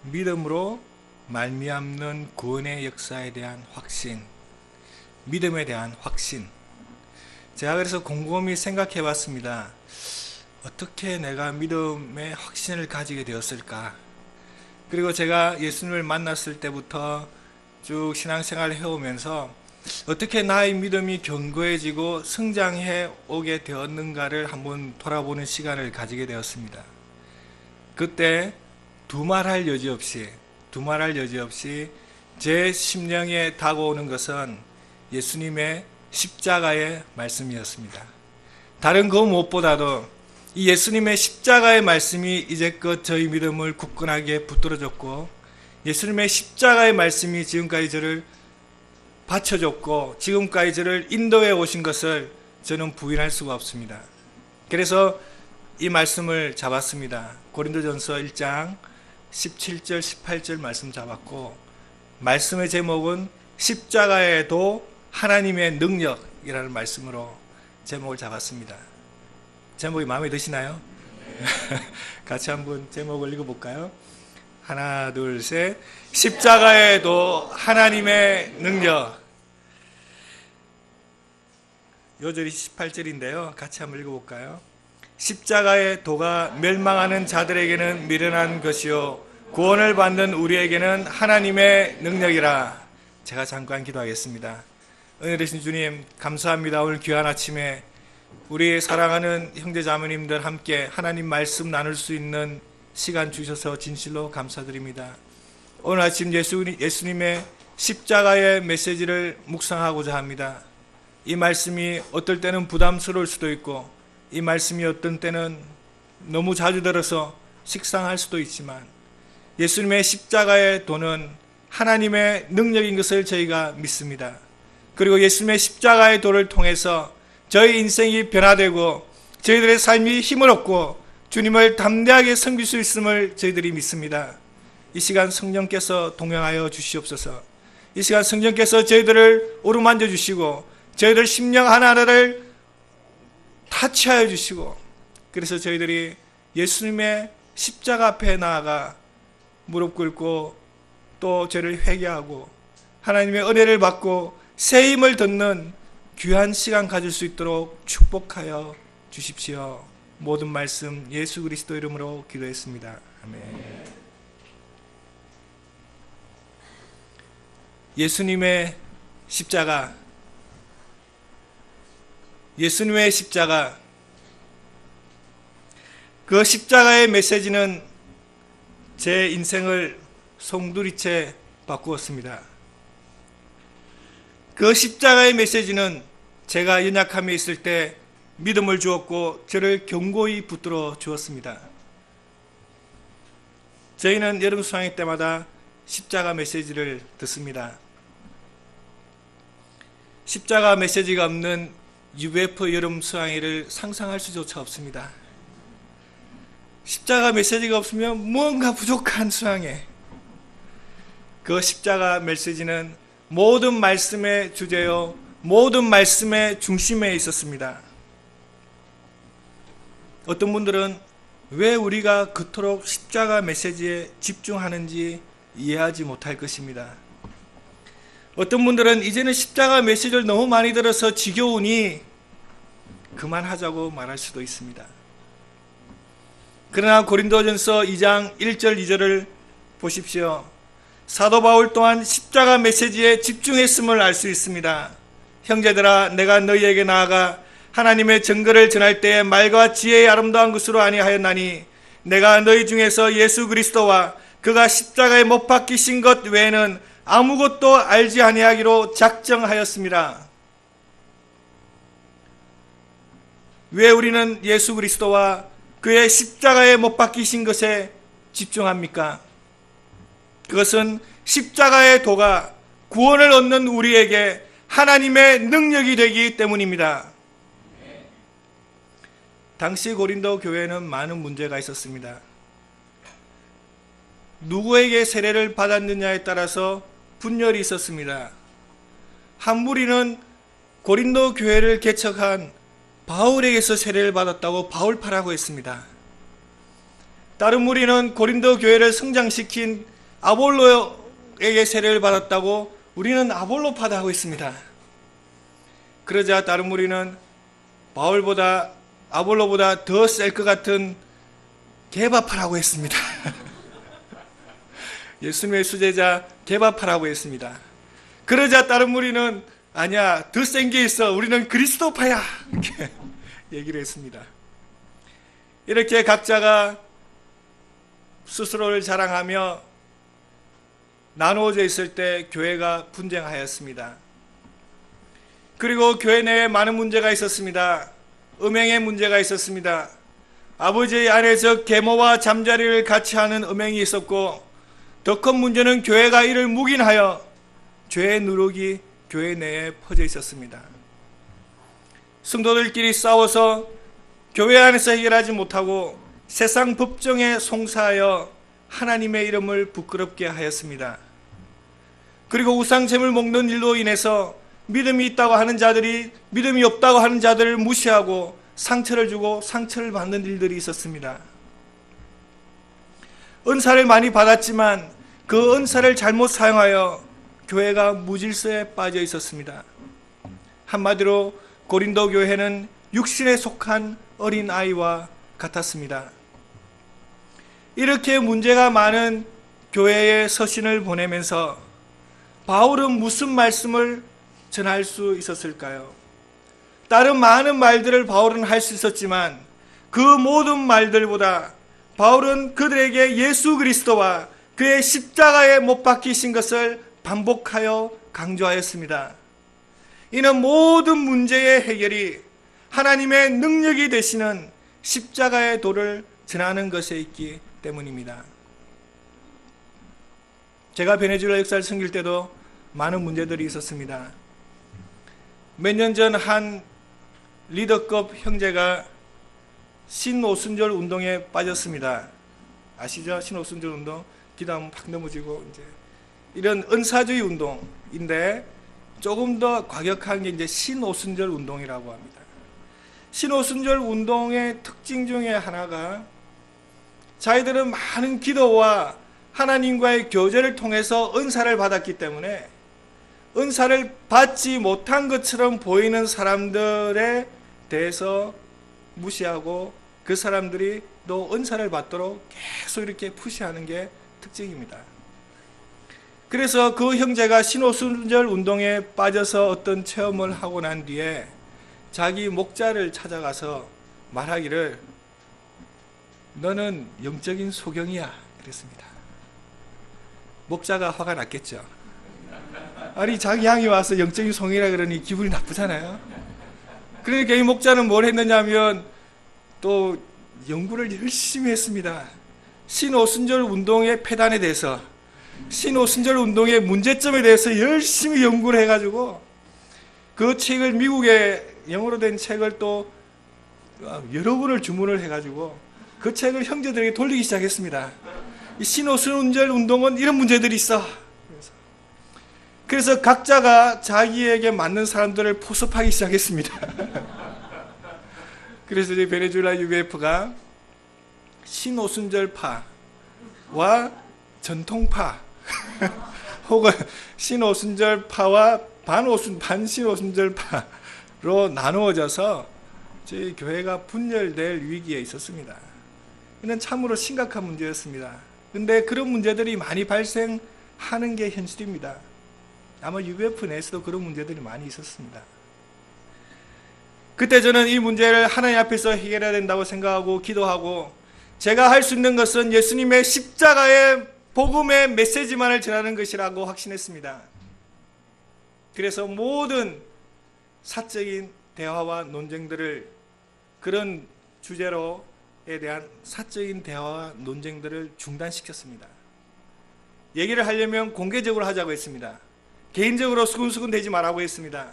믿음으로 말미암는 구원의 역사에 대한 확신, 믿음에 대한 확신. 제가 그래서 곰곰이 생각해 봤습니다. 어떻게 내가 믿음의 확신을 가지게 되었을까? 그리고 제가 예수님을 만났을 때부터 쭉 신앙생활을 해오면서 어떻게 나의 믿음이 견고해지고 성장해 오게 되었는가를 한번 돌아보는 시간을 가지게 되었습니다. 그때 두말할 여지 없이 제 심령에 다가오는 것은 예수님의 십자가의 말씀이었습니다. 다른 그 무엇보다도 이 예수님의 십자가의 말씀이 이제껏 저희 믿음을 굳건하게 붙들어줬고, 예수님의 십자가의 말씀이 지금까지 저를 받쳐줬고 지금까지 저를 인도해 오신 것을 저는 부인할 수가 없습니다. 그래서 이 말씀을 잡았습니다. 고린도전서 1장 17절 18절 말씀 잡았고, 말씀의 제목은 십자가에도 하나님의 능력이라는 말씀으로 제목을 잡았습니다. 제목이 마음에 드시나요? 같이 한번 제목을 읽어볼까요? 하나 둘 셋. 십자가에도 하나님의 능력. 요절이 18절인데요 같이 한번 읽어볼까요? 십자가의 도가 멸망하는 자들에게는 미련한 것이요 구원을 받는 우리에게는 하나님의 능력이라. 제가 잠깐 기도하겠습니다. 은혜 되신 주님, 감사합니다. 오늘 귀한 아침에 우리 사랑하는 형제자매님들 함께 하나님 말씀 나눌 수 있는 시간 주셔서 진실로 감사드립니다. 오늘 아침 예수님의 십자가의 메시지를 묵상하고자 합니다. 이 말씀이 어떨 때는 부담스러울 수도 있고, 이 말씀이 어떤 때는 너무 자주 들어서 식상할 수도 있지만, 예수님의 십자가의 도는 하나님의 능력인 것을 저희가 믿습니다. 그리고 예수님의 십자가의 도를 통해서 저희 인생이 변화되고 저희들의 삶이 힘을 얻고 주님을 담대하게 섬길 수 있음을 저희들이 믿습니다. 이 시간 성령께서 동행하여 주시옵소서. 이 시간 성령께서 저희들을 어루만져 주시고 저희들 심령 하나하나를 타치하여 주시고, 그래서 저희들이 예수님의 십자가 앞에 나아가 무릎 꿇고 또 저를 회개하고 하나님의 은혜를 받고 새 힘을 듣는 귀한 시간 가질 수 있도록 축복하여 주십시오. 모든 말씀 예수 그리스도 이름으로 기도했습니다. 아멘. 예수님의 십자가, 예수님의 십자가, 그 십자가의 메시지는 제 인생을 송두리째 바꾸었습니다. 그 십자가의 메시지는 제가 연약함에 있을 때 믿음을 주었고 저를 견고히 붙들어 주었습니다. 저희는 여름 수양회 때마다 십자가 메시지를 듣습니다. 십자가 메시지가 없는 UF 여름 수양회를 상상할 수조차 없습니다. 십자가 메시지가 없으면 무언가 부족한 수양회. 그 십자가 메시지는 모든 말씀의 주제요, 모든 말씀의 중심에 있었습니다. 어떤 분들은 왜 우리가 그토록 십자가 메시지에 집중하는지 이해하지 못할 것입니다. 어떤 분들은 이제는 십자가 메시지를 너무 많이 들어서 지겨우니 그만하자고 말할 수도 있습니다. 그러나 고린도전서 2장 1절 2절을 보십시오. 사도 바울 또한 십자가 메시지에 집중했음을 알 수 있습니다. 형제들아, 내가 너희에게 나아가 하나님의 증거를 전할 때에 말과 지혜의 아름다운 것으로 아니하였나니 내가 너희 중에서 예수 그리스도와 그가 십자가에 못 박히신 것 외에는 아무것도 알지 아니하기로 작정하였습니다. 왜 우리는 예수 그리스도와 그의 십자가에 못 박히신 것에 집중합니까? 그것은 십자가의 도가 구원을 얻는 우리에게 하나님의 능력이 되기 때문입니다. 당시 고린도 교회는 많은 문제가 있었습니다. 누구에게 세례를 받았느냐에 따라서 분열이 있었습니다. 한 무리는 고린도 교회를 개척한 바울에게서 세례를 받았다고 바울파라고 했습니다. 다른 무리는 고린도 교회를 성장시킨 아볼로에게 세례를 받았다고 우리는 아볼로파다 하고 있습니다. 그러자 다른 무리는 바울보다 아볼로보다 더 셀 것 같은 개바파라고 했습니다. 예수님의 수제자 개바파라고 했습니다. 그러자 다른 무리는 아니야, 더 센 게 있어, 우리는 그리스도파야, 이렇게 얘기를 했습니다. 이렇게 각자가 스스로를 자랑하며 나누어져 있을 때 교회가 분쟁하였습니다. 그리고 교회 내에 많은 문제가 있었습니다. 음행의 문제가 있었습니다. 아버지의 안에서 계모와 잠자리를 같이 하는 음행이 있었고, 더 큰 문제는 교회가 이를 묵인하여 죄의 누룩이 교회 내에 퍼져 있었습니다. 성도들끼리 싸워서 교회 안에서 해결하지 못하고 세상 법정에 송사하여 하나님의 이름을 부끄럽게 하였습니다. 그리고 우상잼을 먹는 일로 인해서 믿음이 있다고 하는 자들이 믿음이 없다고 하는 자들을 무시하고 상처를 주고 상처를 받는 일들이 있었습니다. 은사를 많이 받았지만 그 은사를 잘못 사용하여 교회가 무질서에 빠져 있었습니다. 한마디로 고린도 교회는 육신에 속한 어린 아이와 같았습니다. 이렇게 문제가 많은 교회에 서신을 보내면서 바울은 무슨 말씀을 전할 수 있었을까요? 다른 많은 말들을 바울은 할 수 있었지만 그 모든 말들보다 바울은 그들에게 예수 그리스도와 그의 십자가에 못 박히신 것을 반복하여 강조하였습니다. 이는 모든 문제의 해결이 하나님의 능력이 되시는 십자가의 도를 전하는 것에 있기 때문입니다. 제가 베네수엘라 역사를 섬길 때도 많은 문제들이 있었습니다. 몇 년 전 한 리더급 형제가 신오순절 운동에 빠졌습니다. 아시죠? 신오순절 운동. 기도하면 팍 넘어지고, 이제 이런 은사주의 운동인데 조금 더 과격한 게 이제 신오순절 운동이라고 합니다. 신오순절 운동의 특징 중에 하나가 자기들은 많은 기도와 하나님과의 교제를 통해서 은사를 받았기 때문에 은사를 받지 못한 것처럼 보이는 사람들에 대해서 무시하고 그 사람들이 또 은사를 받도록 계속 이렇게 푸시하는 게 특징입니다. 그래서 그 형제가 신오순절 운동에 빠져서 어떤 체험을 하고 난 뒤에 자기 목자를 찾아가서 말하기를 너는 영적인 소경이야 그랬습니다. 목자가 화가 났겠죠. 아니 자기 양이 와서 영적인 소경이라 그러니 기분이 나쁘잖아요. 그러니까 이 목자는 뭘 했느냐면 또 연구를 열심히 했습니다. 신오순절 운동의 폐단에 대해서, 신오순절 운동의 문제점에 대해서 열심히 연구를 해가지고 그 책을, 미국에 영어로 된 책을 또 여러 권을 주문을 해가지고 그 책을 형제들에게 돌리기 시작했습니다. 이 신오순절 운동은 이런 문제들이 있어. 그래서 각자가 자기에게 맞는 사람들을 포섭하기 시작했습니다. 그래서 이제 베네수엘라 UBF가 신오순절파와 전통파 혹은 신오순절파와 반신오순절파로 나누어져서 저희 교회가 분열될 위기에 있었습니다. 이는 참으로 심각한 문제였습니다. 그런데 그런 문제들이 많이 발생하는 게 현실입니다. 아마 UBF 내에서도 그런 문제들이 많이 있었습니다. 그때 저는 이 문제를 하나님 앞에서 해결해야 된다고 생각하고 기도하고, 제가 할 수 있는 것은 예수님의 십자가의 복음의 메시지만을 전하는 것이라고 확신했습니다. 그래서 모든 사적인 대화와 논쟁들을, 그런 주제로에 대한 사적인 대화와 논쟁들을 중단시켰습니다. 얘기를 하려면 공개적으로 하자고 했습니다. 개인적으로 수근수근 되지 말라고 했습니다.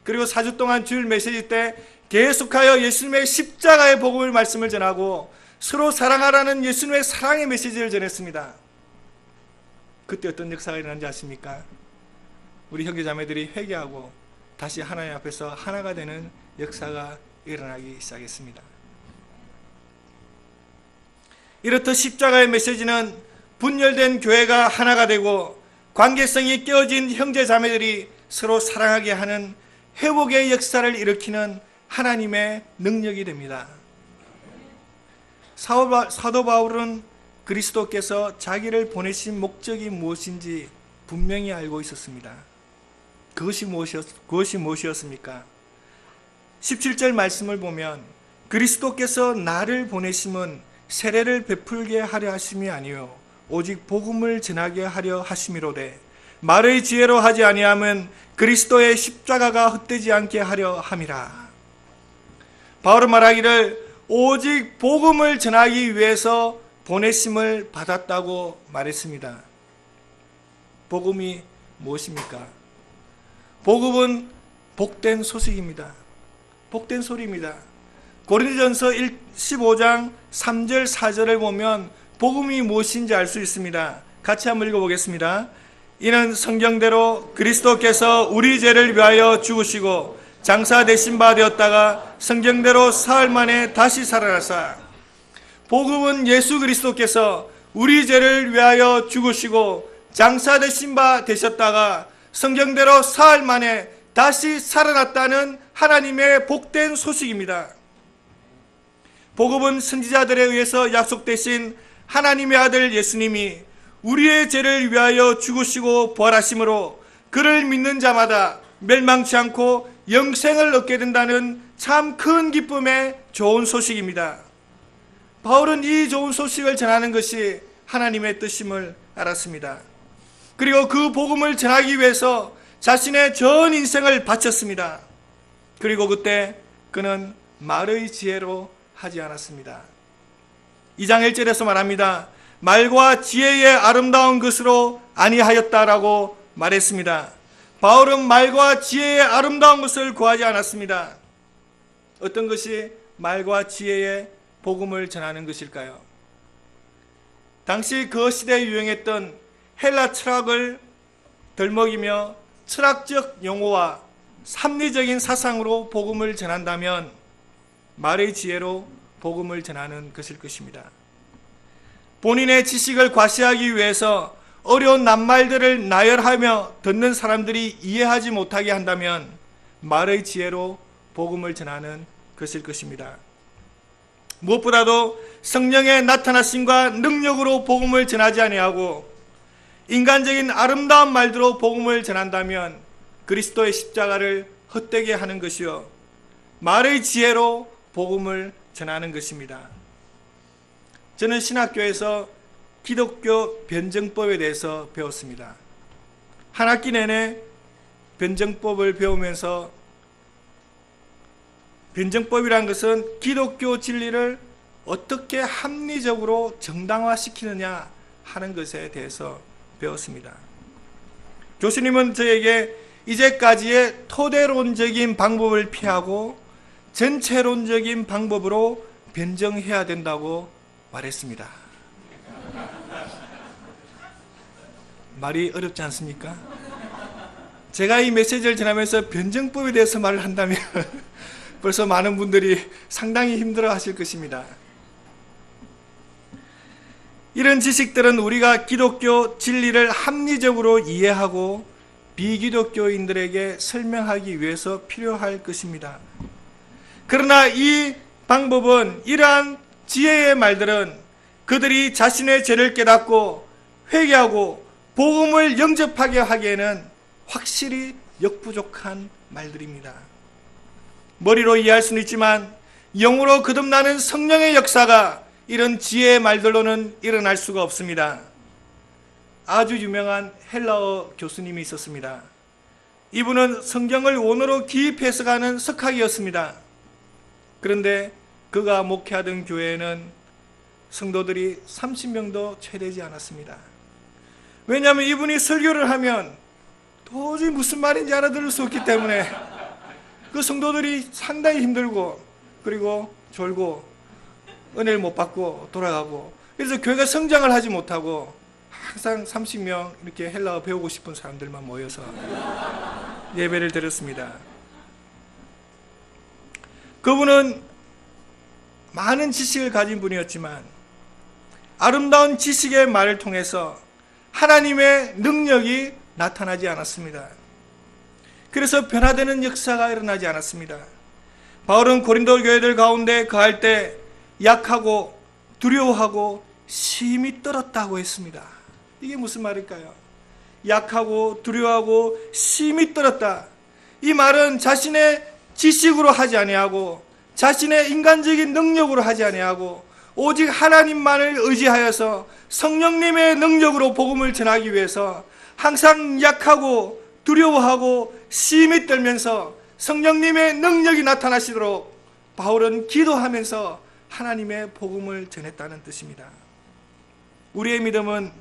그리고 4주 동안 주일 메시지 때 계속하여 예수님의 십자가의 복음을 말씀을 전하고 서로 사랑하라는 예수님의 사랑의 메시지를 전했습니다. 그때 어떤 역사가 일어난지 아십니까? 우리 형제자매들이 회개하고 다시 하나님 앞에서 하나가 되는 역사가 일어나기 시작했습니다. 이렇듯 십자가의 메시지는 분열된 교회가 하나가 되고 관계성이 깨어진 형제 자매들이 서로 사랑하게 하는 회복의 역사를 일으키는 하나님의 능력이 됩니다. 사도 바울은 그리스도께서 자기를 보내신 목적이 무엇인지 분명히 알고 있었습니다. 그것이 무엇이었습니까? 17절 말씀을 보면 그리스도께서 나를 보내심은 세례를 베풀게 하려 하심이 아니요 오직 복음을 전하게 하려 하심이로되 말의 지혜로 하지 아니하면 그리스도의 십자가가 헛되지 않게 하려 함이라. 바울은 말하기를 오직 복음을 전하기 위해서 보내심을 받았다고 말했습니다. 복음이 무엇입니까? 복음은 복된 소식입니다. 복된 소리입니다. 고린도전서 15장 3절 4절을 보면 복음이 무엇인지 알 수 있습니다. 같이 한번 읽어보겠습니다. 이는 성경대로 그리스도께서 우리 죄를 위하여 죽으시고 장사 되신 바 되었다가 성경대로 사흘 만에 다시 살아나사. 복음은 예수 그리스도께서 우리 죄를 위하여 죽으시고 장사 되신 바 되셨다가 성경대로 사흘 만에 다시 살아났다는 하나님의 복된 소식입니다. 복음은 선지자들에 의해서 약속되신 하나님의 아들 예수님이 우리의 죄를 위하여 죽으시고 부활하심으로 그를 믿는 자마다 멸망치 않고 영생을 얻게 된다는 참 큰 기쁨의 좋은 소식입니다. 바울은 이 좋은 소식을 전하는 것이 하나님의 뜻임을 알았습니다. 그리고 그 복음을 전하기 위해서 자신의 전 인생을 바쳤습니다. 그리고 그때 그는 말의 지혜로 하지 않았습니다. 2장 1절에서 말합니다. 말과 지혜의 아름다운 것으로 아니하였다라고 말했습니다. 바울은 말과 지혜의 아름다운 것을 구하지 않았습니다. 어떤 것이 말과 지혜의 복음을 전하는 것일까요? 당시 그 시대에 유행했던 헬라 철학을 덜먹이며 철학적 용어와 합리적인 사상으로 복음을 전한다면 말의 지혜로 복음을 전하는 것일 것입니다. 본인의 지식을 과시하기 위해서 어려운 낱말들을 나열하며 듣는 사람들이 이해하지 못하게 한다면 말의 지혜로 복음을 전하는 것일 것입니다. 무엇보다도 성령의 나타나심과 능력으로 복음을 전하지 아니하고 인간적인 아름다운 말들로 복음을 전한다면 그리스도의 십자가를 헛되게 하는 것이요 말의 지혜로 복음을 전하는 것입니다. 저는 신학교에서 기독교 변증법에 대해서 배웠습니다. 한 학기 내내 변증법을 배우면서 변증법이란 것은 기독교 진리를 어떻게 합리적으로 정당화시키느냐 하는 것에 대해서 배웠습니다. 교수님은 저에게 이제까지의 토대론적인 방법을 피하고 전체론적인 방법으로 변증해야 된다고 말했습니다. 말이 어렵지 않습니까? 제가 이 메시지를 전하면서 변증법에 대해서 말을 한다면 벌써 많은 분들이 상당히 힘들어 하실 것입니다. 이런 지식들은 우리가 기독교 진리를 합리적으로 이해하고 비기독교인들에게 설명하기 위해서 필요할 것입니다. 그러나 이 방법은, 이러한 지혜의 말들은 그들이 자신의 죄를 깨닫고 회개하고 복음을 영접하게 하기에는 확실히 역부족한 말들입니다. 머리로 이해할 수는 있지만 영으로 거듭나는 성령의 역사가 이런 지혜의 말들로는 일어날 수가 없습니다. 아주 유명한 헬라어 교수님이 있었습니다. 이분은 성경을 원어로 깊이 해석하는 석학이었습니다. 그런데 그가 목회하던 교회에는 성도들이 30명도 채 되지 않았습니다. 왜냐하면 이분이 설교를 하면 도저히 무슨 말인지 알아들을 수 없기 때문에 그 성도들이 상당히 힘들고 그리고 졸고 은혜를 못 받고 돌아가고, 그래서 교회가 성장을 하지 못하고 항상 30명 이렇게 헬라어 배우고 싶은 사람들만 모여서 예배를 드렸습니다. 그분은 많은 지식을 가진 분이었지만 아름다운 지식의 말을 통해서 하나님의 능력이 나타나지 않았습니다. 그래서 변화되는 역사가 일어나지 않았습니다. 바울은 고린도 교회들 가운데 거할 때 약하고 두려워하고 심히 떨었다고 했습니다. 이게 무슨 말일까요? 약하고 두려워하고 심히 떨었다. 이 말은 자신의 지식으로 하지 아니하고 자신의 인간적인 능력으로 하지 아니하고 오직 하나님만을 의지하여서 성령님의 능력으로 복음을 전하기 위해서 항상 약하고 두려워하고 심히 떨면서 성령님의 능력이 나타나시도록 바울은 기도하면서 하나님의 복음을 전했다는 뜻입니다. 우리의 믿음은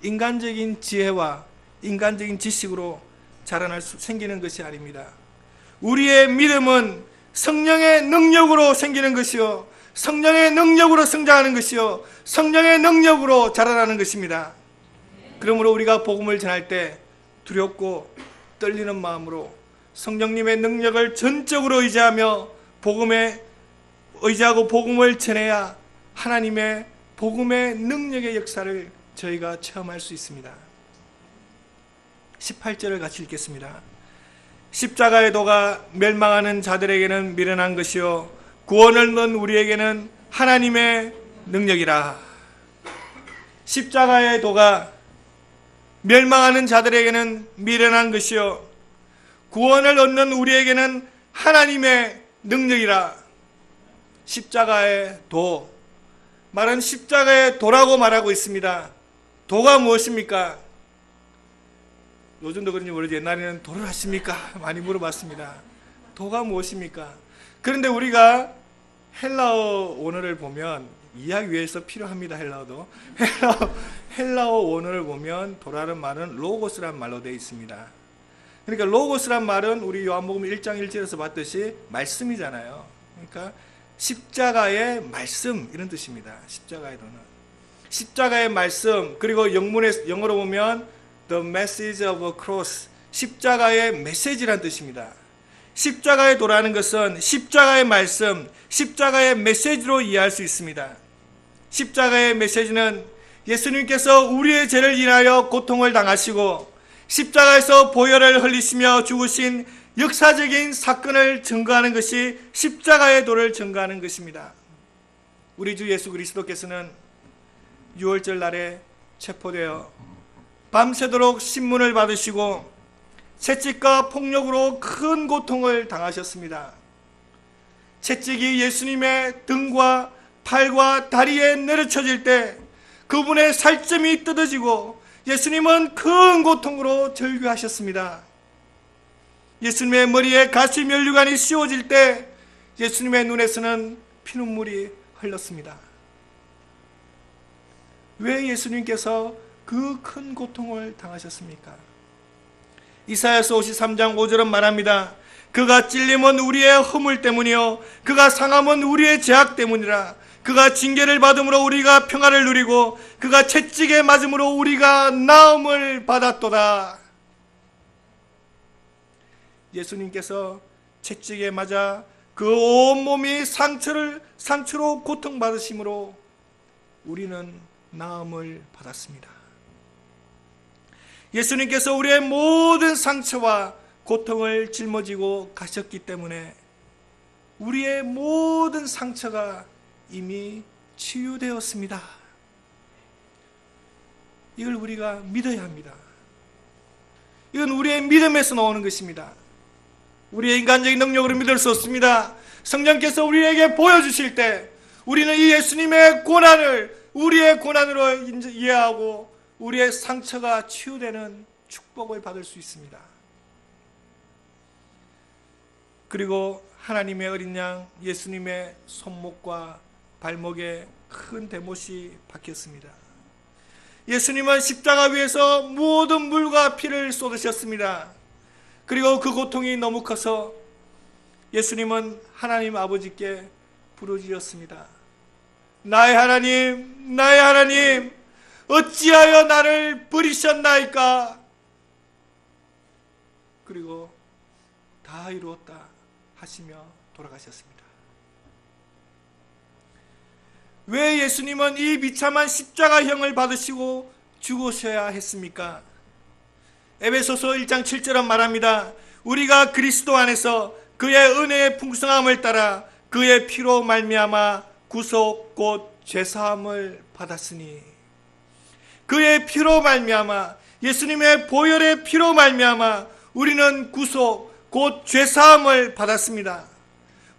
인간적인 지혜와 인간적인 지식으로 생기는 것이 아닙니다. 우리의 믿음은 성령의 능력으로 생기는 것이요, 성령의 능력으로 성장하는 것이요, 성령의 능력으로 자라나는 것입니다. 그러므로 우리가 복음을 전할 때 두렵고 떨리는 마음으로 성령님의 능력을 전적으로 의지하며 복음에 의지하고 복음을 전해야 하나님의 복음의 능력의 역사를 저희가 체험할 수 있습니다. 18절을 같이 읽겠습니다. 십자가의 도가 멸망하는 자들에게는 미련한 것이요 구원을 얻는 우리에게는 하나님의 능력이라. 십자가의 도가 멸망하는 자들에게는 미련한 것이요 구원을 얻는 우리에게는 하나님의 능력이라. 십자가의 도, 말은 십자가의 도라고 말하고 있습니다. 도가 무엇입니까? 요즘도 그런지 모르지 옛날에는 도를 하십니까? 많이 물어봤습니다. 도가 무엇입니까? 그런데 우리가 헬라어 원어를 보면 이해하기 위해서 필요합니다. 헬라어도 헬라어 원어를 보면 도라는 말은 로고스란 말로 되어 있습니다. 그러니까 로고스란 말은 우리 요한복음 1장 1절에서 봤듯이 말씀이잖아요. 그러니까 십자가의 말씀 이런 뜻입니다. 십자가의 도는 십자가의 말씀, 그리고 영어로 보면 The message of a cross, 십자가의 메시지란 뜻입니다. 십자가의 도라는 것은 십자가의 말씀, 십자가의 메시지로 이해할 수 있습니다. 십자가의 메시지는 예수님께서 우리의 죄를 인하여 고통을 당하시고 십자가에서 보혈을 흘리시며 죽으신 역사적인 사건을 증거하는 것이 십자가의 도를 증거하는 것입니다. 우리 주 예수 그리스도께서는 유월절 날에 체포되어 밤새도록 신문을 받으시고 채찍과 폭력으로 큰 고통을 당하셨습니다. 채찍이 예수님의 등과 팔과 다리에 내려쳐질 때 그분의 살점이 뜯어지고 예수님은 큰 고통으로 절규하셨습니다. 예수님의 머리에 가시 면류관이 씌워질 때 예수님의 눈에서는 피눈물이 흘렀습니다. 왜 예수님께서 그 큰 고통을 당하셨습니까? 이사야서 53장 5절은 말합니다. 그가 찔림은 우리의 허물 때문이요 그가 상함은 우리의 죄악 때문이라. 그가 징계를 받음으로 우리가 평화를 누리고 그가 채찍에 맞음으로 우리가 나음을 받았도다. 예수님께서 채찍에 맞아 그 온몸이 상처로 고통받으심으로 우리는 나음을 받았습니다. 예수님께서 우리의 모든 상처와 고통을 짊어지고 가셨기 때문에 우리의 모든 상처가 이미 치유되었습니다. 이걸 우리가 믿어야 합니다. 이건 우리의 믿음에서 나오는 것입니다. 우리의 인간적인 능력으로 믿을 수 없습니다. 성령께서 우리에게 보여주실 때 우리는 이 예수님의 고난을 우리의 고난으로 이해하고 우리의 상처가 치유되는 축복을 받을 수 있습니다. 그리고 하나님의 어린 양 예수님의 손목과 발목에 큰 대못이 박혔습니다. 예수님은 십자가 위에서 모든 물과 피를 쏟으셨습니다. 그리고 그 고통이 너무 커서 예수님은 하나님 아버지께 부르짖었습니다. 나의 하나님, 나의 하나님, 어찌하여 나를 버리셨나이까? 그리고 다 이루었다 하시며 돌아가셨습니다. 왜 예수님은 이 비참한 십자가형을 받으시고 죽으셔야 했습니까? 에베소서 1장 7절은 말합니다. 우리가 그리스도 안에서 그의 은혜의 풍성함을 따라 그의 피로 말미암아 구속 곧 죄사함을 받았으니, 그의 피로 말미암아, 예수님의 보혈의 피로 말미암아 우리는 구속 곧 죄사함을 받았습니다.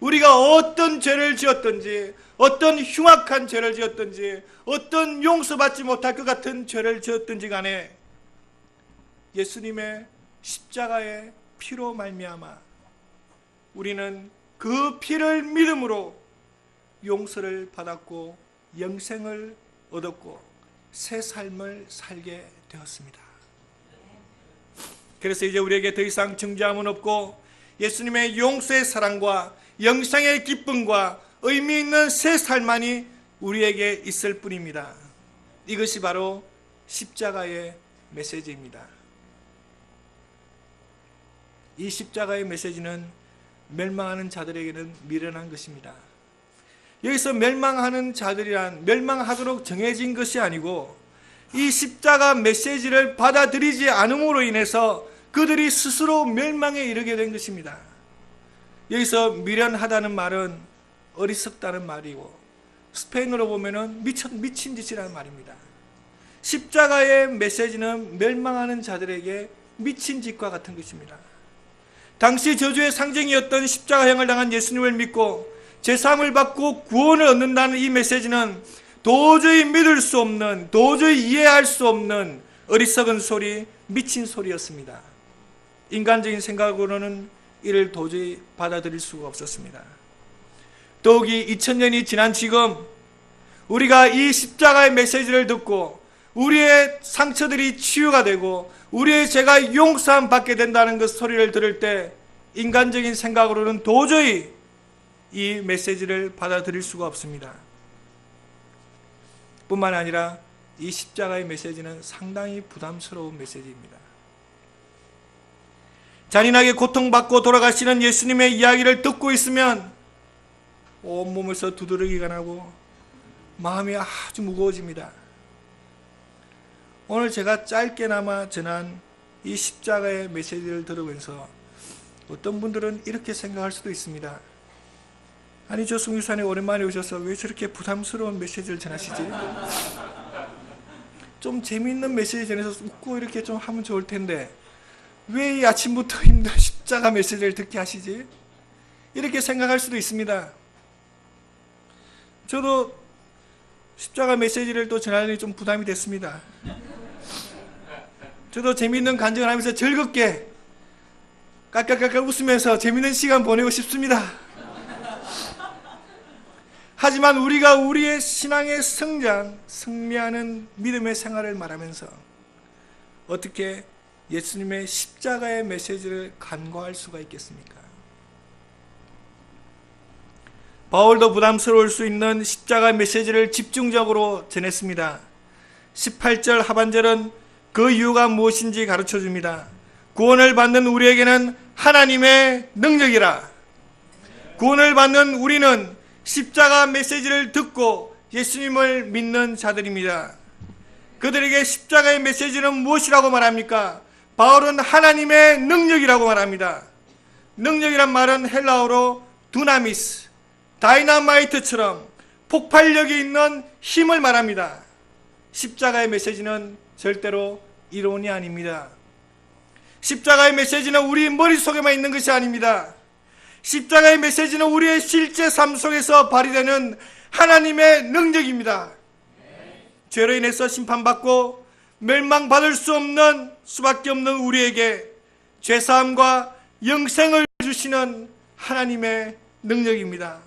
우리가 어떤 죄를 지었든지, 어떤 흉악한 죄를 지었든지, 어떤 용서받지 못할 것 같은 죄를 지었든지 간에 예수님의 십자가의 피로 말미암아 우리는 그 피를 믿음으로 용서를 받았고 영생을 얻었고 새 삶을 살게 되었습니다. 그래서 이제 우리에게 더 이상 정죄함은 없고 예수님의 용서의 사랑과 영생의 기쁨과 의미 있는 새 삶만이 우리에게 있을 뿐입니다. 이것이 바로 십자가의 메시지입니다. 이 십자가의 메시지는 멸망하는 자들에게는 미련한 것입니다. 여기서 멸망하는 자들이란 멸망하도록 정해진 것이 아니고 이 십자가 메시지를 받아들이지 않음으로 인해서 그들이 스스로 멸망에 이르게 된 것입니다. 여기서 미련하다는 말은 어리석다는 말이고 스페인어로 보면은 미친 짓이라는 말입니다. 십자가의 메시지는 멸망하는 자들에게 미친 짓과 같은 것입니다. 당시 저주의 상징이었던 십자가형을 당한 예수님을 믿고 제사함을 받고 구원을 얻는다는 이 메시지는 도저히 믿을 수 없는, 도저히 이해할 수 없는 어리석은 소리, 미친 소리였습니다. 인간적인 생각으로는 이를 도저히 받아들일 수가 없었습니다. 더욱이 2000년이 지난 지금 우리가 이 십자가의 메시지를 듣고 우리의 상처들이 치유가 되고 우리의 죄가 용서함 받게 된다는 그 소리를 들을 때 인간적인 생각으로는 도저히 이 메시지를 받아들일 수가 없습니다. 뿐만 아니라 이 십자가의 메시지는 상당히 부담스러운 메시지입니다. 잔인하게 고통받고 돌아가시는 예수님의 이야기를 듣고 있으면 온몸에서 두드러기가 나고 마음이 아주 무거워집니다. 오늘 제가 짧게나마 전한 이 십자가의 메시지를 들으면서 어떤 분들은 이렇게 생각할 수도 있습니다. 아니, 저 송유산에 오랜만에 오셔서 왜 저렇게 부담스러운 메시지를 전하시지? 좀 재미있는 메시지 전해서 웃고 이렇게 좀 하면 좋을 텐데 왜 이 아침부터 힘든 십자가 메시지를 듣게 하시지? 이렇게 생각할 수도 있습니다. 저도 십자가 메시지를 또 전하려니 좀 부담이 됐습니다. 저도 재미있는 간증을 하면서 즐겁게 깔깔깔깔 웃으면서 재미있는 시간 보내고 싶습니다. 하지만 우리가 우리의 신앙의 성장, 승리하는 믿음의 생활을 말하면서 어떻게 예수님의 십자가의 메시지를 간과할 수가 있겠습니까? 바울도 부담스러울 수 있는 십자가 메시지를 집중적으로 전했습니다. 18절 하반절은 그 이유가 무엇인지 가르쳐 줍니다. 구원을 받는 우리에게는 하나님의 능력이라. 구원을 받는 우리는 십자가 메시지를 듣고 예수님을 믿는 자들입니다. 그들에게 십자가의 메시지는 무엇이라고 말합니까? 바울은 하나님의 능력이라고 말합니다. 능력이란 말은 헬라어로 두나미스, 다이나마이트처럼 폭발력이 있는 힘을 말합니다. 십자가의 메시지는 절대로 이론이 아닙니다. 십자가의 메시지는 우리 머릿속에만 있는 것이 아닙니다. 십자가의 메시지는 우리의 실제 삶 속에서 발휘되는 하나님의 능력입니다. 죄로 인해서 심판받고 멸망받을 수 없는 수밖에 없는 우리에게 죄사함과 영생을 주시는 하나님의 능력입니다.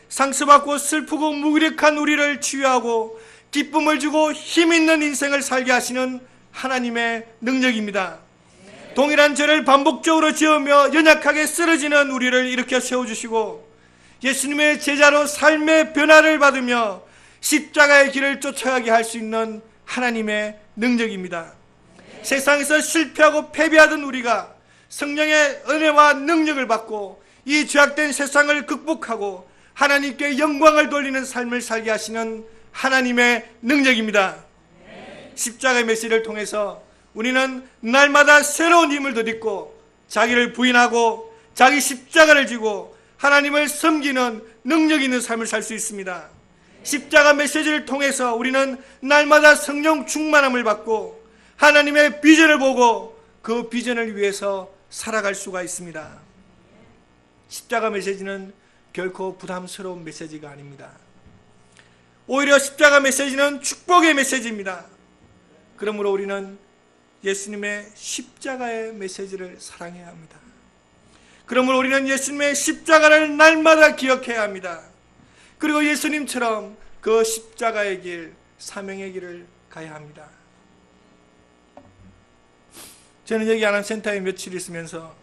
상처받고 슬프고 무기력한 우리를 치유하고 기쁨을 주고 힘있는 인생을 살게 하시는 하나님의 능력입니다. 동일한 죄를 반복적으로 지으며 연약하게 쓰러지는 우리를 일으켜 세워주시고 예수님의 제자로 삶의 변화를 받으며 십자가의 길을 쫓아가게 할 수 있는 하나님의 능력입니다. 세상에서 실패하고 패배하던 우리가 성령의 은혜와 능력을 받고 이 죄악된 세상을 극복하고 하나님께 영광을 돌리는 삶을 살게 하시는 하나님의 능력입니다. 십자가의 메시지를 통해서 우리는 날마다 새로운 힘을 덧입고 자기를 부인하고 자기 십자가를 지고 하나님을 섬기는 능력 있는 삶을 살 수 있습니다. 십자가 메시지를 통해서 우리는 날마다 성령 충만함을 받고 하나님의 비전을 보고 그 비전을 위해서 살아갈 수가 있습니다. 십자가 메시지는 결코 부담스러운 메시지가 아닙니다. 오히려 십자가 메시지는 축복의 메시지입니다. 그러므로 우리는 예수님의 십자가의 메시지를 사랑해야 합니다. 그러므로 우리는 예수님의 십자가를 날마다 기억해야 합니다. 그리고 예수님처럼 그 십자가의 길, 사명의 길을 가야 합니다. 저는 여기 아람센터에 며칠 있으면서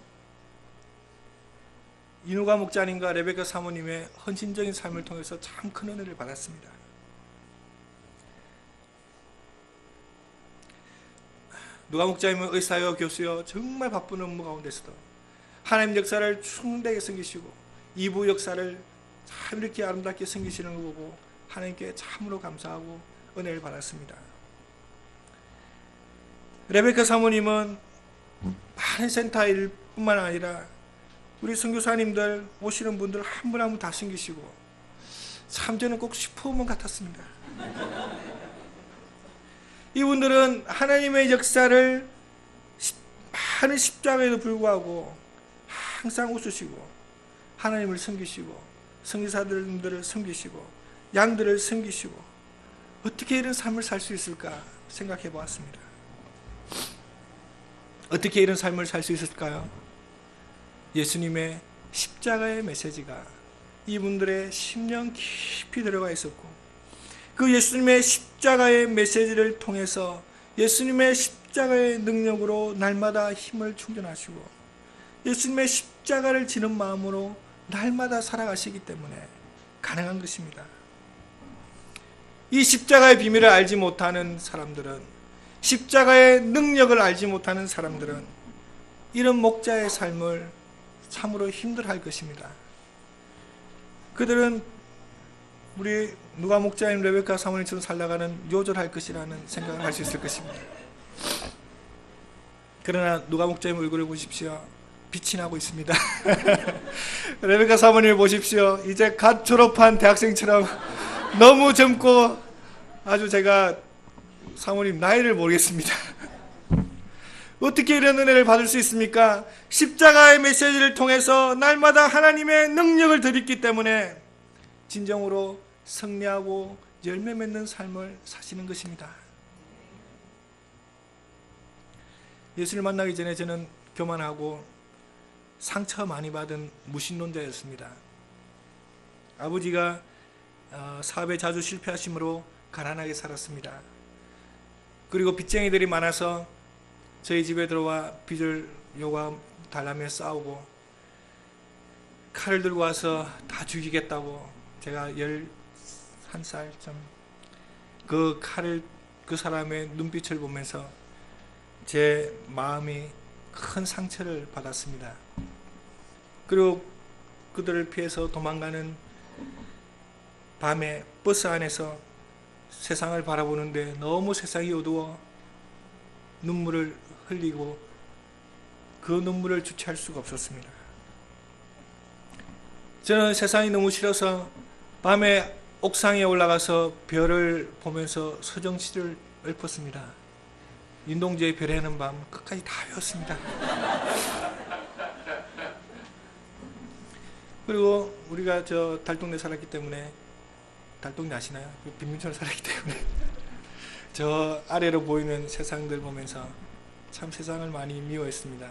이누가 목자님과 레베카 사모님의 헌신적인 삶을 통해서 참 큰 은혜를 받았습니다. 누가 목자님은 의사요 교수요 정말 바쁜 업무 가운데서도 하나님 역사를 충분하게 섬기시고 이부 역사를 참 이렇게 아름답게 섬기시는 거 보고 하나님께 참으로 감사하고 은혜를 받았습니다. 레베카 사모님은 많은 센터 일뿐만 아니라 우리 선교사님들 오시는 분들 한 분 한 분 다 섬기시고 참 저는 꼭 슈퍼우먼 같았습니다. 이분들은 하나님의 역사를 많은 십자가에도 불구하고 항상 웃으시고 하나님을 섬기시고 선교사들을 섬기시고 양들을 섬기시고 어떻게 이런 삶을 살 수 있을까 생각해 보았습니다. 어떻게 이런 삶을 살 수 있을까요? 예수님의 십자가의 메시지가 이분들의 심령 깊이 들어가 있었고 그 예수님의 십자가의 메시지를 통해서 예수님의 십자가의 능력으로 날마다 힘을 충전하시고 예수님의 십자가를 지는 마음으로 날마다 살아가시기 때문에 가능한 것입니다. 이 십자가의 비밀을 알지 못하는 사람들은, 십자가의 능력을 알지 못하는 사람들은 이런 목자의 삶을 참으로 힘들어할 것입니다. 그들은 우리 누가 목자님, 레베카 사모님처럼 살아가는 요절할 것이라는 생각을 할 수 있을 것입니다. 그러나 누가 목자님 얼굴을 보십시오. 빛이 나고 있습니다. 레베카 사모님을 보십시오. 이제 갓 졸업한 대학생처럼 너무 젊고 아주 제가 사모님 나이를 모르겠습니다. 어떻게 이런 은혜를 받을 수 있습니까? 십자가의 메시지를 통해서 날마다 하나님의 능력을 드렸기 때문에 진정으로 승리하고 열매 맺는 삶을 사시는 것입니다. 예수를 만나기 전에 저는 교만하고 상처 많이 받은 무신론자였습니다. 아버지가 사업에 자주 실패하심으로 가난하게 살았습니다. 그리고 빚쟁이들이 많아서 저희 집에 들어와 빚을 요구하며 달라며 싸우고 칼을 들고 와서 다 죽이겠다고 제가 11살쯤 그 칼을 그 사람의 눈빛을 보면서 제 마음이 큰 상처를 받았습니다. 그리고 그들을 피해서 도망가는 밤에 버스 안에서 세상을 바라보는데 너무 세상이 어두워 눈물을 흘리고 그 눈물을 주체할 수가 없었습니다. 저는 세상이 너무 싫어서 밤에 옥상에 올라가서 별을 보면서 서정시를 읊었습니다. 윤동주의 별에는 밤 끝까지 다 외웠습니다. 그리고 우리가 저 달동네 살았기 때문에, 달동네 아시나요? 빈민촌 살았기 때문에 저 아래로 보이는 세상들 보면서 참 세상을 많이 미워했습니다.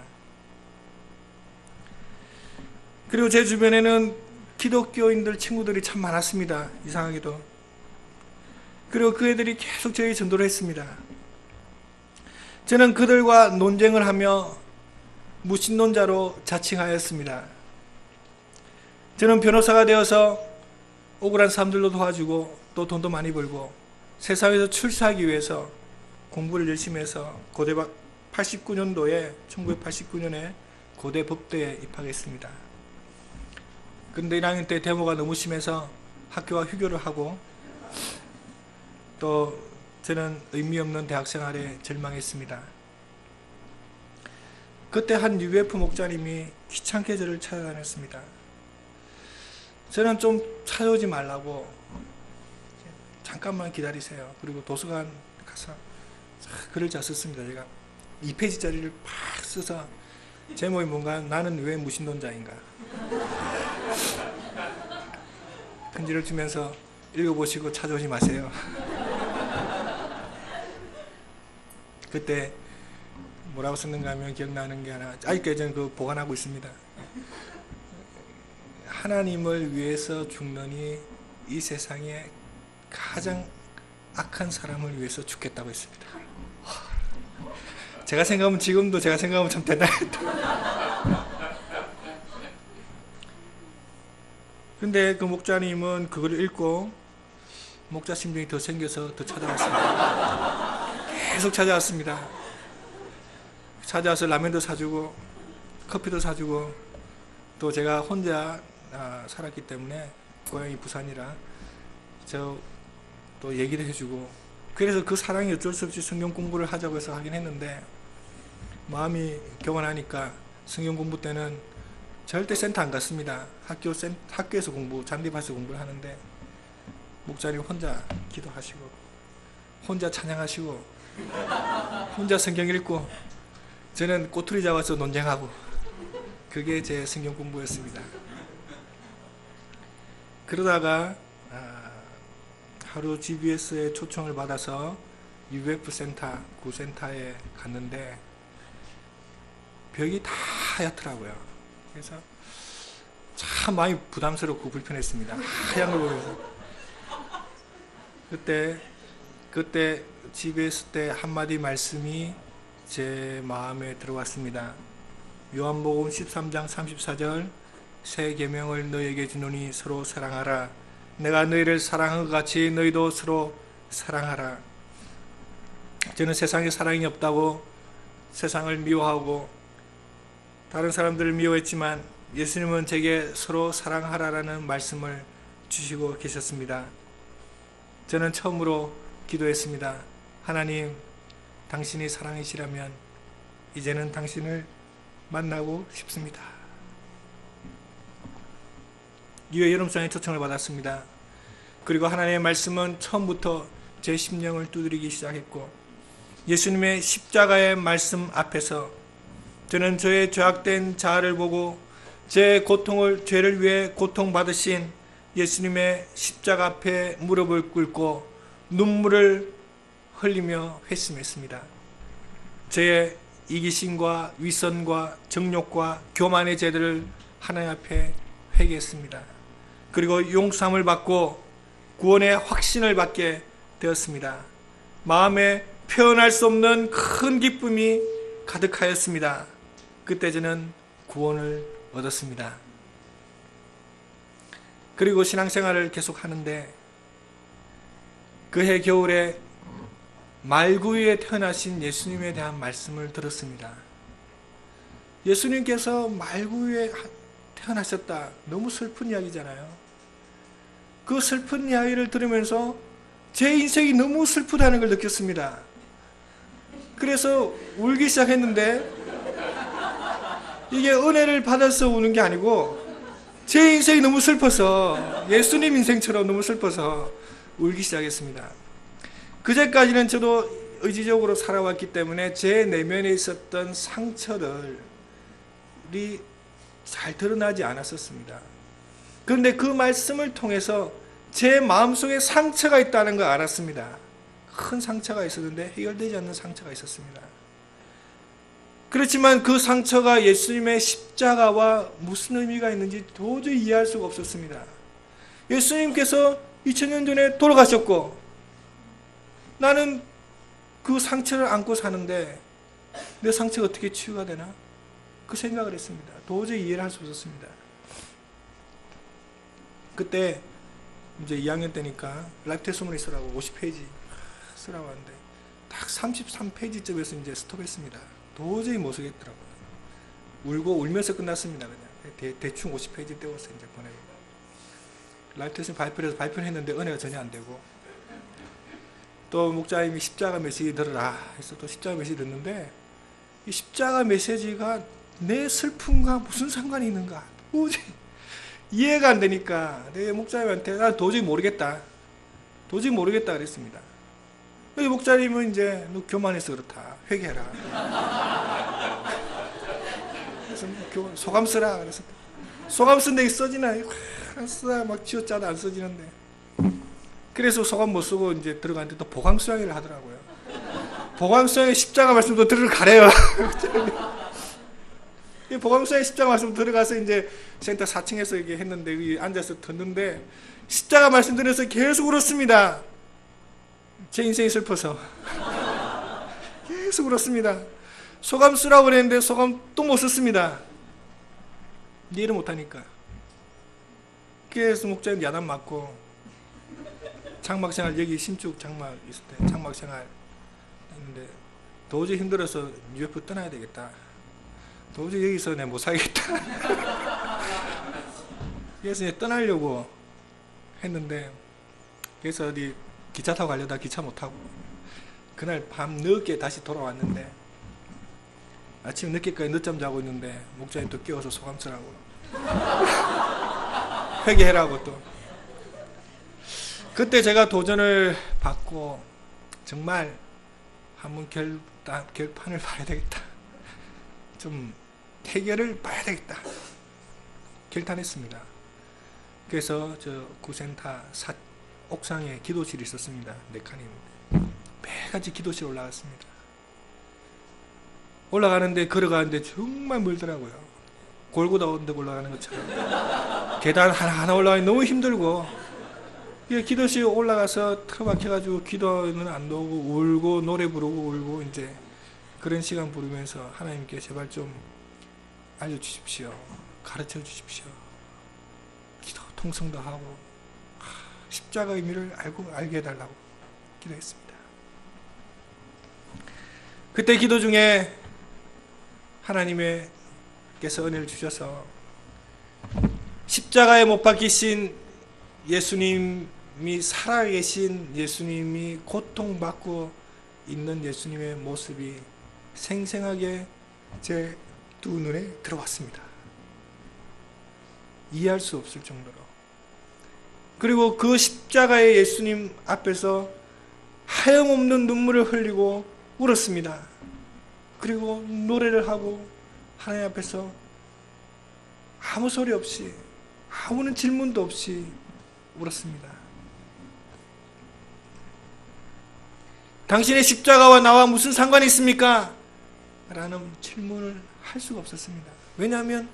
그리고 제 주변에는 기독교인들 친구들이 참 많았습니다. 이상하게도. 그리고 그 애들이 계속 저에게 전도를 했습니다. 저는 그들과 논쟁을 하며 무신론자로 자칭하였습니다. 저는 변호사가 되어서 억울한 사람들도 도와주고 또 돈도 많이 벌고 세상에서 출세하기 위해서 공부를 열심히 해서 1989년에 고대 법대에 입학했습니다. 그런데 1학년 때 데모가 너무 심해서 학교가 휴교를 하고, 또 저는 의미 없는 대학 생활에 절망했습니다. 그때 한 UF 목자님이 귀찮게 저를 찾아다녔습니다. 저는 좀 찾아오지 말라고, 잠깐만 기다리세요. 그리고 도서관 가서 글을 잘 썼습니다. 제가 2페이지짜리를 팍 써서 제목이 뭔가, 나는 왜 무신론자인가. 편지를 주면서 읽어보시고 찾아오지 마세요. 그때 뭐라고 썼는가 하면 기억나는 게 하나, 아직까지 저는 그거 보관하고 있습니다. 하나님을 위해서 죽느니 이 세상에 가장 악한 사람을 위해서 죽겠다고 했습니다. 제가 생각하면, 지금도 제가 생각하면 참 대단했다. 근데 그 목자님은 그걸 읽고 목자 심정이 더 생겨서 더 찾아왔습니다. 계속 찾아왔습니다. 찾아와서 라면도 사주고 커피도 사주고, 또 제가 혼자 살았기 때문에, 고향이 부산이라 또 얘기도 해주고, 그래서 그 사랑이 어쩔 수 없이 성경 공부를 하자고 해서 하긴 했는데, 마음이 교만하니까 성경 공부 때는 절대 센터 안 갔습니다. 학교에서 잔디밭에서 공부를 하는데, 목사님 혼자 기도하시고, 혼자 찬양하시고, 혼자 성경 읽고, 저는 꼬투리 잡아서 논쟁하고, 그게 제 성경 공부였습니다. 그러다가 하루 GBS의 초청을 받아서 UF 센터, 구센터에 갔는데 벽이 다 하얗더라고요. 그래서 참 많이 부담스럽고 불편했습니다. 하얀 걸 보면서. 그때 GBS 때 한마디 말씀이 제 마음에 들어왔습니다. 요한복음 13장 34절, 새 계명을 너희에게 주노니 서로 사랑하라. 내가 너희를 사랑한 것 같이 너희도 서로 사랑하라. 저는 세상에 사랑이 없다고 세상을 미워하고 다른 사람들을 미워했지만, 예수님은 제게 서로 사랑하라라는 말씀을 주시고 계셨습니다. 저는 처음으로 기도했습니다. 하나님, 당신이 사랑이시라면 이제는 당신을 만나고 싶습니다. 2회 여름상에 초청을 받았습니다. 그리고 하나님의 말씀은 처음부터 제 심령을 두드리기 시작했고, 예수님의 십자가의 말씀 앞에서 저는 저의 죄악된 자아를 보고 제 죄를 위해 고통받으신 예수님의 십자가 앞에 무릎을 꿇고 눈물을 흘리며 회심했습니다. 저의 이기심과 위선과 정욕과 교만의 죄들을 하나님 앞에 회개했습니다. 그리고 용서함을 받고 구원의 확신을 받게 되었습니다. 마음에 표현할 수 없는 큰 기쁨이 가득하였습니다. 그때 저는 구원을 얻었습니다. 그리고 신앙생활을 계속하는데, 그해 겨울에 말구유에 태어나신 예수님에 대한 말씀을 들었습니다. 예수님께서 말구유에 태어나셨다. 너무 슬픈 이야기잖아요. 그 슬픈 이야기를 들으면서 제 인생이 너무 슬프다는 걸 느꼈습니다. 그래서 울기 시작했는데, 이게 은혜를 받아서 우는 게 아니고 제 인생이 너무 슬퍼서, 예수님 인생처럼 너무 슬퍼서 울기 시작했습니다. 그제까지는 저도 의지적으로 살아왔기 때문에 제 내면에 있었던 상처들이 잘 드러나지 않았었습니다. 그런데 그 말씀을 통해서 제 마음속에 상처가 있다는 걸 알았습니다. 큰 상처가 있었는데 해결되지 않는 상처가 있었습니다. 그렇지만 그 상처가 예수님의 십자가와 무슨 의미가 있는지 도저히 이해할 수가 없었습니다. 예수님께서 2000년 전에 돌아가셨고 나는 그 상처를 안고 사는데 내 상처가 어떻게 치유가 되나? 그 생각을 했습니다. 도저히 이해를 할 수 없었습니다. 그때 이제 2학년 때니까 라이프 테스트문을 쓰라고 50페이지 쓰라고 하는데 딱 33페이지쯤에서 이제 스톱했습니다. 도저히 못 쓰겠더라고요. 울면서 끝났습니다. 그냥 대충 50페이지 떼워서 이제 보내고, 라이트에서 발표를 했는데 은혜가 전혀 안 되고, 또 목사님이 십자가 메시지 들으라 해서 또 십자가 메시지 듣는데, 이 십자가 메시지가 내 슬픔과 무슨 상관이 있는가 도저히 이해가 안 되니까 내 목사님한테 나 도저히 모르겠다 그랬습니다. 근데 목사님은 이제 너 교만해서 그렇다, 회개해라. 그래서 소감 쓰라 그래서 소감 쓴데 써지나? 안 써. 막 쥐어짜도 안 써지는데. 그래서 소감 못 쓰고 이제 들어갔는데 또 보강수양회를 하더라고요. 보강수양회 십자가 말씀도 들어가래요. 이 보강수양회 십자가 말씀 들어가서 이제 센터 4층에서 이렇게 했는데 여기 앉아서 듣는데 십자가 말씀 들어서 계속 울었습니다. 제 인생이 슬퍼서 계속 울었습니다. 소감 쓰라고 그랬는데 소감 또 못 썼습니다. 이해를 못하니까. 그래서 목사님 야단 맞고 장막생활, 여기 신축 장막 있을 때 장막생활 했는데 도저히 힘들어서 UF 떠나야 되겠다. 도저히 여기서 내가 못 살겠다. 그래서 이제 떠나려고 했는데, 그래서 어디 기차 타고 가려다 기차 못 타고 그날 밤 늦게 다시 돌아왔는데, 아침 늦게까지 늦잠 자고 있는데 목사님 또 깨워서 소감 쓰라고 회개해라고 또. 그때 제가 도전을 받고 정말 한번 결판을 봐야 되겠다, 좀 해결을 봐야 되겠다 결단했습니다. 그래서 저 구센터 옥상에 기도실이 있었습니다. 4칸입니다. 매일같이 기도실 올라갔습니다. 올라가는데 걸어가는데 정말 멀더라고요. 골고다 언덕 올라가는 것처럼 계단 하나하나 올라가기 너무 힘들고, 기도실 올라가서 틀어박혀가지고 기도는 안 나오고 울고 노래 부르고 울고 이제 그런 시간 부르면서 하나님께 제발 좀 알려주십시오, 가르쳐 주십시오, 기도 통성도 하고 십자가 의미를 알게 해달라고 기도했습니다. 그때 기도 중에 하나님께서 은혜를 주셔서 십자가에 못 박히신 예수님이 살아계신 예수님이 고통받고 있는 예수님의 모습이 생생하게 제 두 눈에 들어왔습니다. 이해할 수 없을 정도로. 그리고 그 십자가의 예수님 앞에서 하염없는 눈물을 흘리고 울었습니다. 그리고 노래를 하고 하나님 앞에서 아무 소리 없이 아무런 질문도 없이 울었습니다. 당신의 십자가와 나와 무슨 상관이 있습니까? 라는 질문을 할 수가 없었습니다. 왜냐하면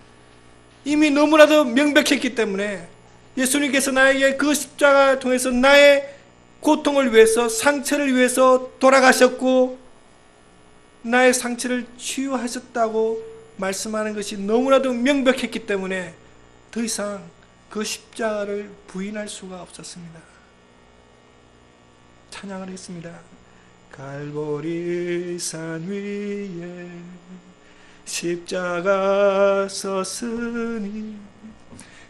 이미 너무나도 명백했기 때문에 예수님께서 나에게 그 십자가를 통해서 나의 고통을 위해서, 상처를 위해서 돌아가셨고 나의 상처를 치유하셨다고 말씀하는 것이 너무나도 명백했기 때문에 더 이상 그 십자가를 부인할 수가 없었습니다. 찬양을 했습니다. 갈보리 산 위에 십자가 섰으니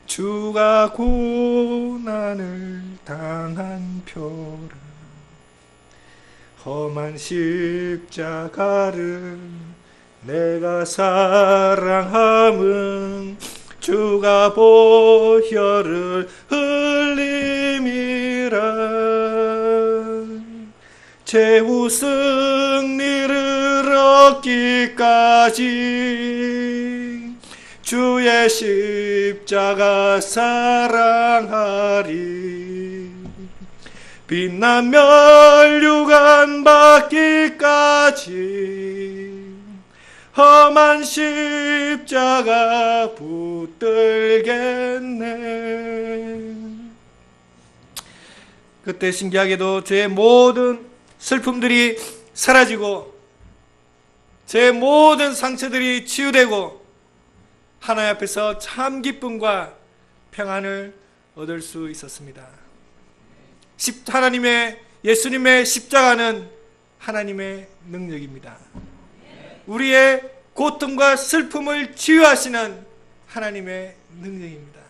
주가 고난을 당한 표를, 험한 십자가를 내가 사랑함은 주가 보혈을 흘림이라. 최후 승리를 얻기까지 주의 십자가 사랑하리. 빛난 멸류관 받기까지 험한 십자가 붙들겠네. 그때 신기하게도 제 모든 슬픔들이 사라지고 제 모든 상처들이 치유되고 하나님 앞에서 참 기쁨과 평안을 얻을 수 있었습니다. 하나님의, 예수님의 십자가는 하나님의 능력입니다. 우리의 고통과 슬픔을 치유하시는 하나님의 능력입니다.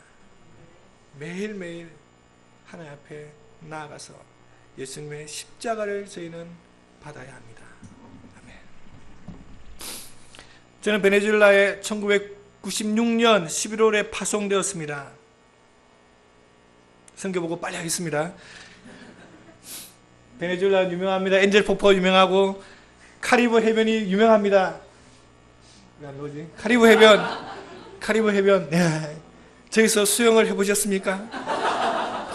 매일매일 하나님 앞에 나아가서 예수님의 십자가를 저희는 받아야 합니다. 아멘. 저는 베네수엘라에 1996년 11월에 파송되었습니다. 성경 보고 빨리 하겠습니다. 베네수엘라 유명합니다. 엔젤 폭포 유명하고 카리브 해변이 유명합니다. 뭐지? 카리브 해변. 네. 저기서 수영을 해보셨습니까?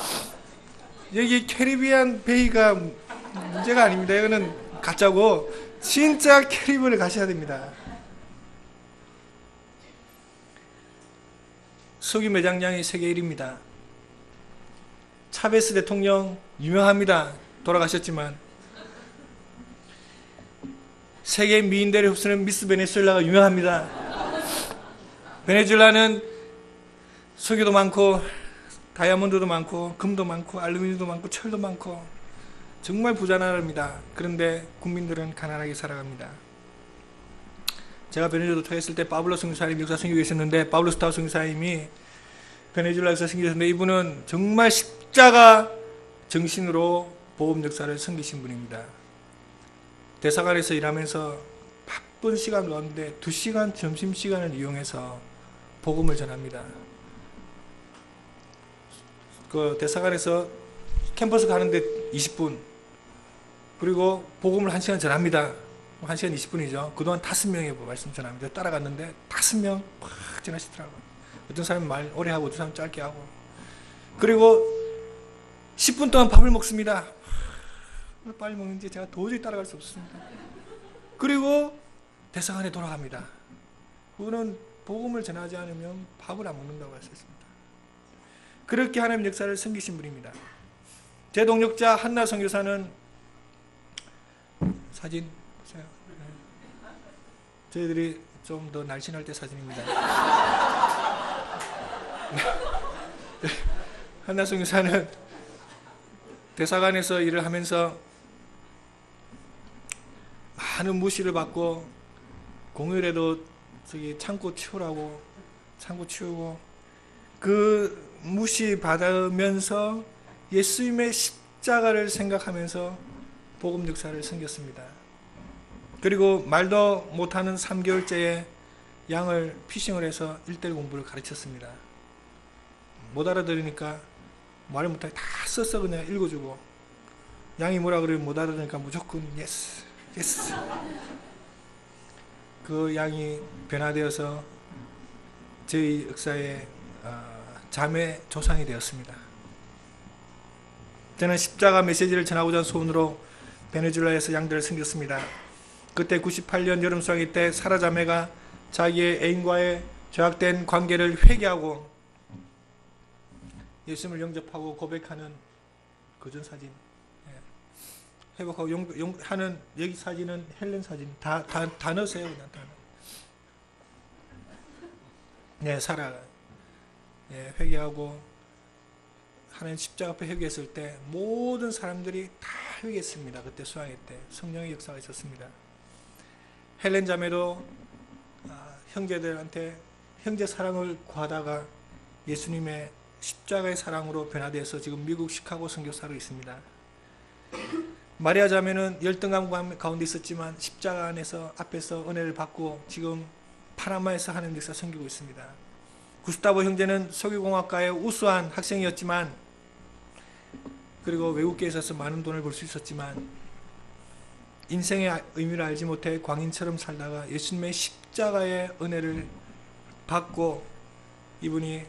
여기 캐리비안 베이가 문제가 아닙니다. 이거는 가짜고 진짜 캐리브를 가셔야 됩니다. 석유 매장량이 세계 1위입니다. 차베스 대통령 유명합니다. 돌아가셨지만 세계 미인들을 흡수는 미스 베네수엘라가 유명합니다. 베네수엘라는 석유도 많고 다이아몬드도 많고 금도 많고 알루미늄도 많고 철도 많고 정말 부자 나라입니다. 그런데 국민들은 가난하게 살아갑니다. 제가 베네수엘라 투어했을 때 파블로 선교사님 역사 선교에 계셨는데 파블로 스타우 선교사님이 베네수엘라에서 선교하셨는데 이분은 정말 십자가 정신으로 복음 역사를 섬기신 분입니다. 대사관에서 일하면서 바쁜 시간 가운데 2시간 점심시간을 이용해서 복음을 전합니다. 그 대사관에서 캠퍼스 가는데 20분 그리고 복음을 1시간 전합니다. 1시간 20분이죠. 그동안 5명의 말씀 전합니다. 따라갔는데 5명 확 전하시더라고요. 어떤 사람은 말 오래 하고 어떤 사람은 짧게 하고 그리고 10분 동안 밥을 먹습니다. 빨리 먹는지 제가 도저히 따라갈 수 없습니다. 그리고 대사관에 돌아갑니다. 그거는 복음을 전하지 않으면 밥을 안 먹는다고 했습니다. 그렇게 하나님 역사를 섬기신 분입니다. 제 동역자 한나 선교사는 사진 보세요. 저희들이 좀 더 날씬할 때 사진입니다. 한나 선교사는 대사관에서 일을 하면서 많은 무시를 받고 공휴일에도 저기 창고 치우라고 창고 치우고 그 무시 받으면서 예수님의 십자가를 생각하면서 복음 역사를 섬겼습니다. 그리고 말도 못하는 3개월째에 양을 피싱을 해서 1:1 공부를 가르쳤습니다. 못 알아들으니까 말을 못하게 다 써서 그냥 읽어주고 양이 뭐라 그러면 못 알아들으니까 무조건 예스 예스. 그 양이 변화되어서 저희 역사의 자매 조상이 되었습니다. 저는 십자가 메시지를 전하고자 하는 소원으로 베네수엘라에서 양들을 섬겼습니다. 그때 98년 여름 수학회 때 사라 자매가 자기의 애인과의 죄악된 관계를 회개하고 예수님을 영접하고 고백하는 그전 사진, 회복하고 하는 여기 사진은 헬렌 사진 다 넣으세요. 그냥 다. 네, 사라가 회개하고 하나님 십자가 앞에 회개했을 때 모든 사람들이 다 회개했습니다. 그때 수양회 때 성령의 역사가 있었습니다. 헬렌 자매도 형제들한테 형제 사랑을 구하다가 예수님의 십자가의 사랑으로 변화되어서 지금 미국 시카고 선교사로 있습니다. 마리아 자매는 열등감 가운데 있었지만 십자가 안에서 앞에서 은혜를 받고 지금 파나마에서 하는 역사 섬기고 있습니다. 구스타보 형제는 석유공학과의 우수한 학생이었지만 그리고 외국계에 있어서 많은 돈을 벌 수 있었지만 인생의 의미를 알지 못해 광인처럼 살다가 예수님의 십자가의 은혜를 받고 이분이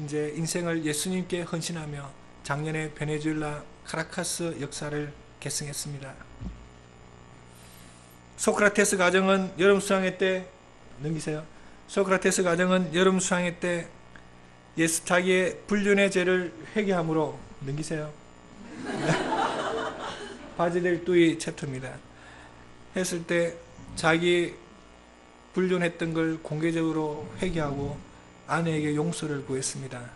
이제 인생을 예수님께 헌신하며 작년에 베네수엘라 카라카스 역사를 계승했습니다. 소크라테스 가정은 여름 수양회 때 넘기세요. 소크라테스 가정은 여름 수양회 때 자기의 불륜의 죄를 회개함으로 넘기세요. 바지델 뚜이 챕터입니다. 했을 때 자기 불륜했던 걸 공개적으로 회개하고 아내에게 용서를 구했습니다.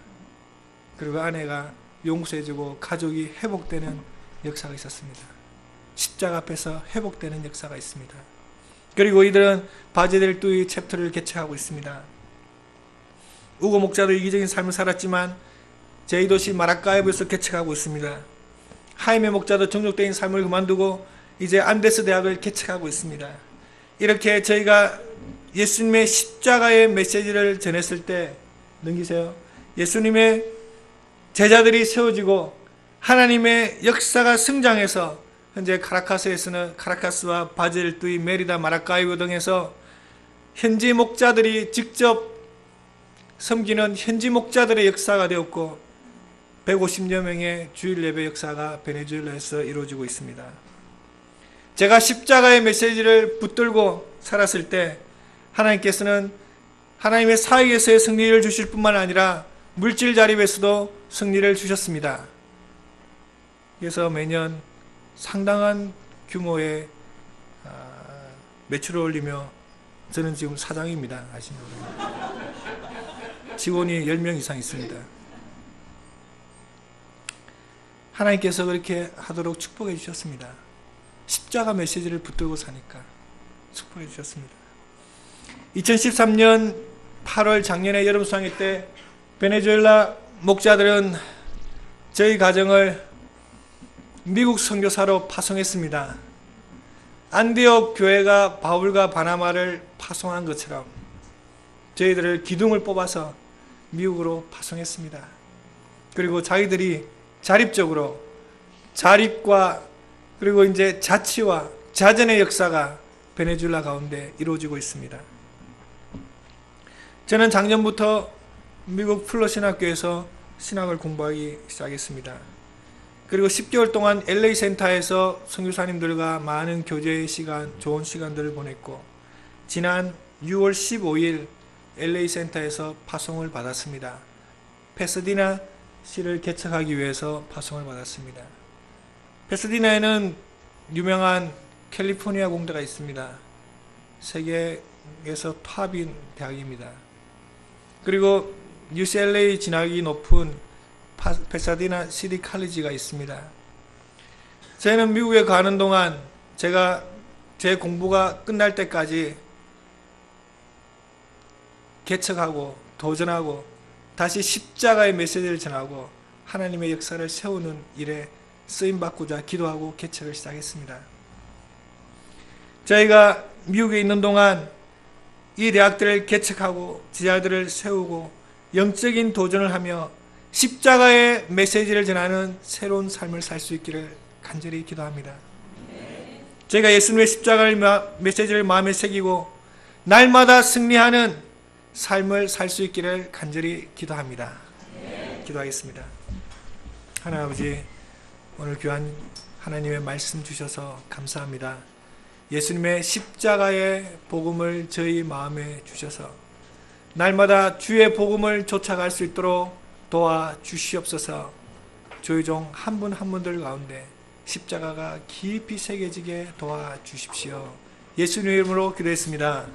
그리고 아내가 용서해주고 가족이 회복되는 역사가 있었습니다. 십자가 앞에서 회복되는 역사가 있습니다. 그리고 이들은 바제델 뚜이 챕터를 개최하고 있습니다. 우고 목자도 이기적인 삶을 살았지만 제2도시 마라카이브에서 개척하고 있습니다. 하이메 목자도 정족된 삶을 그만두고 이제 안데스 대학을 개척하고 있습니다. 이렇게 저희가 예수님의 십자가의 메시지를 전했을 때, 넘기세요. 예수님의 제자들이 세워지고 하나님의 역사가 성장해서 현재 카라카스에서는 카라카스와 바젤뚜이, 메리다, 마라카이브 등에서 현지 목자들이 직접 섬기는 현지 목자들의 역사가 되었고 150여 명의 주일 예배 역사가 베네수엘라에서 이루어지고 있습니다. 제가 십자가의 메시지를 붙들고 살았을 때 하나님께서는 하나님의 사역에서의 승리를 주실 뿐만 아니라 물질 자립에서도 승리를 주셨습니다. 그래서 매년 상당한 규모의 매출을 올리며 저는 지금 사장입니다. 아시는 직원이 10명 이상 있습니다. 하나님께서 그렇게 하도록 축복해 주셨습니다. 십자가 메시지를 붙들고 사니까 축복해 주셨습니다. 2013년 8월 작년에 여름 수양회 때 베네수엘라 목자들은 저희 가정을 미국 선교사로 파송했습니다. 안디옥 교회가 바울과 바나바를 파송한 것처럼 저희들을 기둥을 뽑아서 미국으로 파송했습니다. 그리고 자기들이 자립적으로 자립과 그리고 이제 자치와 자전의 역사가 베네수엘라 가운데 이루어지고 있습니다. 저는 작년부터 미국 플러 신학을 공부하기 시작했습니다. 그리고 10개월 동안 LA 센터에서 선교사님들과 많은 교제의 시간, 좋은 시간들을 보냈고 지난 6월 15일 LA 센터에서 파송을 받았습니다. 패서디나 시를 개척하기 위해서 파송을 받았습니다. 패서디나에는 유명한 캘리포니아 공대가 있습니다. 세계에서 탑인 대학입니다. 그리고 UCLA 진학이 높은 패사디나 시티 칼리지가 있습니다. 저희는 미국에 가는 동안 제가 제 공부가 끝날 때까지 개척하고 도전하고 다시 십자가의 메시지를 전하고 하나님의 역사를 세우는 일에 쓰임받고자 기도하고 개척을 시작했습니다. 저희가 미국에 있는 동안 이 대학들을 개척하고 지자들을 세우고 영적인 도전을 하며 십자가의 메시지를 전하는 새로운 삶을 살 수 있기를 간절히 기도합니다. 저희가 예수님의 십자가의 메시지를 마음에 새기고 날마다 승리하는 삶을 살 수 있기를 간절히 기도합니다. 기도하겠습니다. 하나님 아버지, 오늘 귀한 하나님의 말씀 주셔서 감사합니다. 예수님의 십자가의 복음을 저희 마음에 주셔서 날마다 주의 복음을 쫓아갈 수 있도록 도와주시옵소서. 저희 종 한 분 한 분들 가운데 십자가가 깊이 새겨지게 도와주십시오. 예수님 이름으로 기도했습니다.